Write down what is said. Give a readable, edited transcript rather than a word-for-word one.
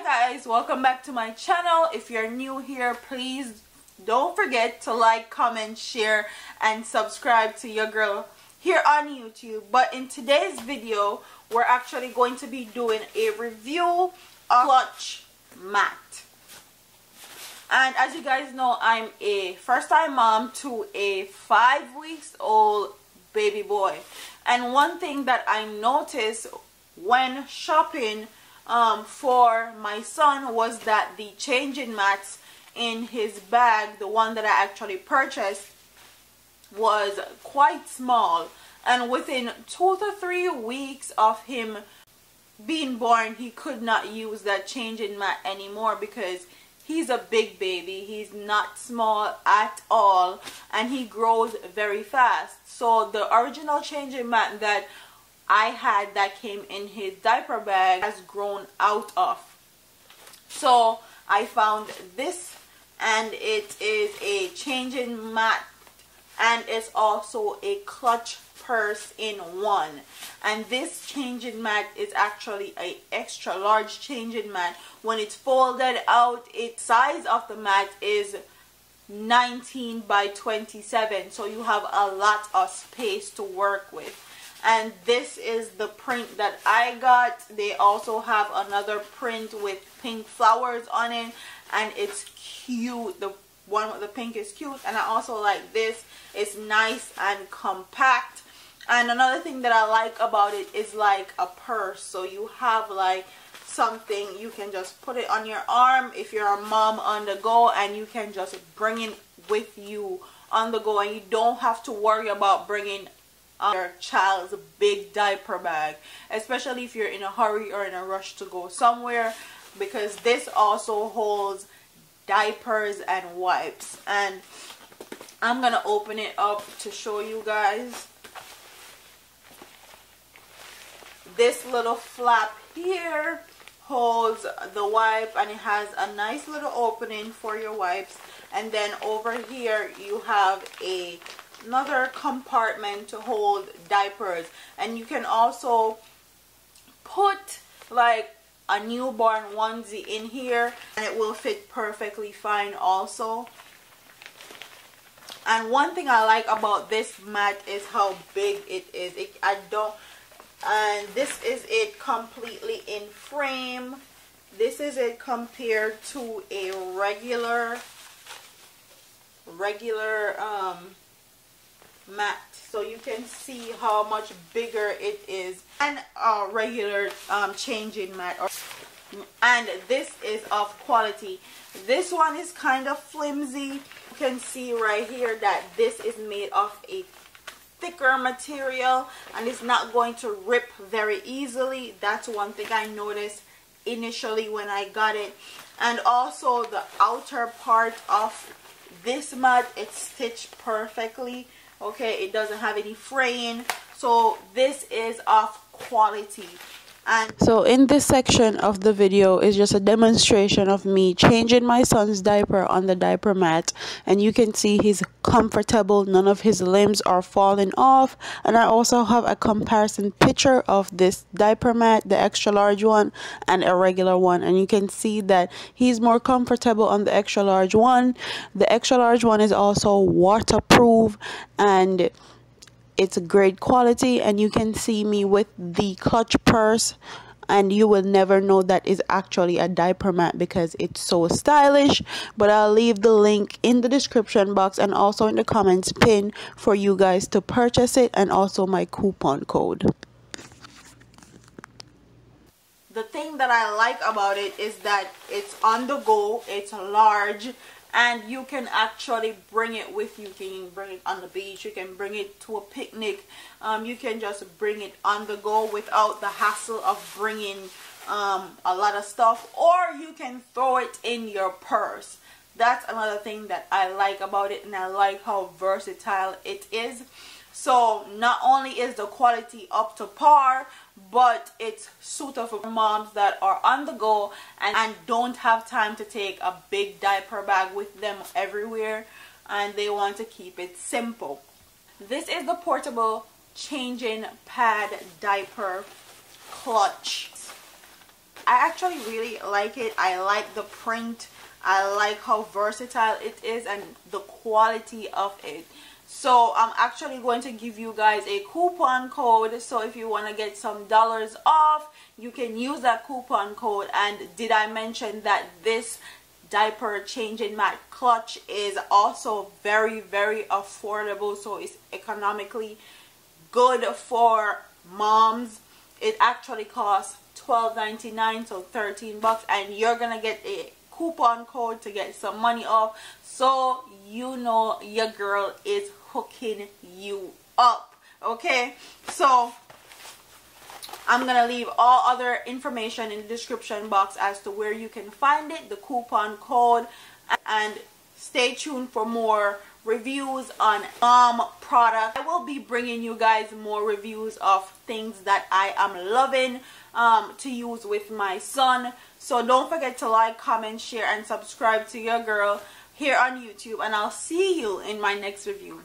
Hi guys, welcome back to my channel. If you're new here, please don't forget to like, comment, share, and subscribe to your girl here on YouTube. But in today's video, we're actually going to be doing a review of clutch mat. And as you guys know, I'm a first-time mom to a 5-week-old baby boy. And one thing that I noticed when shopping for my son was that the changing mats in his bag, the one that I actually purchased, was quite small. And within 2 to 3 weeks of him being born, he could not use that changing mat anymore because he's a big baby. He's not small at all, and he grows very fast. So the original changing mat that I had that came in his diaper bag has grown out of. So I found this, and it is a changing mat, and it's also a clutch purse in one. And this changing mat is actually a extra large changing mat. When it's folded out, its size of the mat is 19 by 27, so you have a lot of space to work with. And this is the print that I got. They also have another print with pink flowers on it, and it's cute. The one with the pink is cute, and I also like this. It's nice and compact. And another thing that I like about it is like a purse, so you have like something you can just put it on your arm if you're a mom on the go, and you can just bring it with you on the go, and you don't have to worry about bringing your child's big diaper bag, especially if you're in a hurry or in a rush to go somewhere, because this also holds diapers and wipes. And I'm gonna open it up to show you guys. This little flap here holds the wipe, and it has a nice little opening for your wipes. And then over here you have another compartment to hold diapers, and you can also put like a newborn onesie in here, and it will fit perfectly fine also. And one thing I like about this mat is how big it is. And this is it completely in frame. This is it compared to a regular mat, so you can see how much bigger it is than a regular changing mat. And this is of quality. This one is kind of flimsy. You can see right here that this is made of a thicker material, and it's not going to rip very easily. That's one thing I noticed initially when I got it. And also the outer part of this mat, it's stitched perfectly. Okay, it doesn't have any fraying, so this is of quality. And so in this section of the video is just a demonstration of me changing my son's diaper on the diaper mat, and you can see he's comfortable. None of his limbs are falling off. And I also have a comparison picture of this diaper mat, the extra large one and a regular one, and you can see that he's more comfortable on the extra large one. The extra large one is also waterproof, and it's a great quality. And you can see me with the clutch purse, and you will never know that is actually a diaper mat because it's so stylish. But I'll leave the link in the description box and also in the comments pin for you guys to purchase it, and also my coupon code. The thing that I like about it is that it's on the go, it's large, and you can actually bring it with you. You can bring it on the beach, you can bring it to a picnic, you can just bring it on the go without the hassle of bringing a lot of stuff, or you can throw it in your purse. That's another thing that I like about it, and I like how versatile it is. So not only is the quality up to par, but it's suitable for moms that are on the go and don't have time to take a big diaper bag with them everywhere, and they want to keep it simple. This is the portable changing pad diaper clutch. I actually really like it. I like the print. I like how versatile it is and the quality of it. So I'm actually going to give you guys a coupon code. So if you want to get some dollars off, you can use that coupon code. And did I mention that this diaper changing mat clutch is also very, very affordable? So it's economically good for moms. It actually costs $12.99, so 13 bucks, and you're gonna get a coupon code to get some money off. So you know your girl is hooking you up. Okay, so I'm gonna leave all other information in the description box as to where you can find it, the coupon code, and stay tuned for more reviews on product. I will be bringing you guys more reviews of things that I am loving to use with my son. So don't forget to like, comment, share, and subscribe to your girl here on YouTube, and I'll see you in my next review.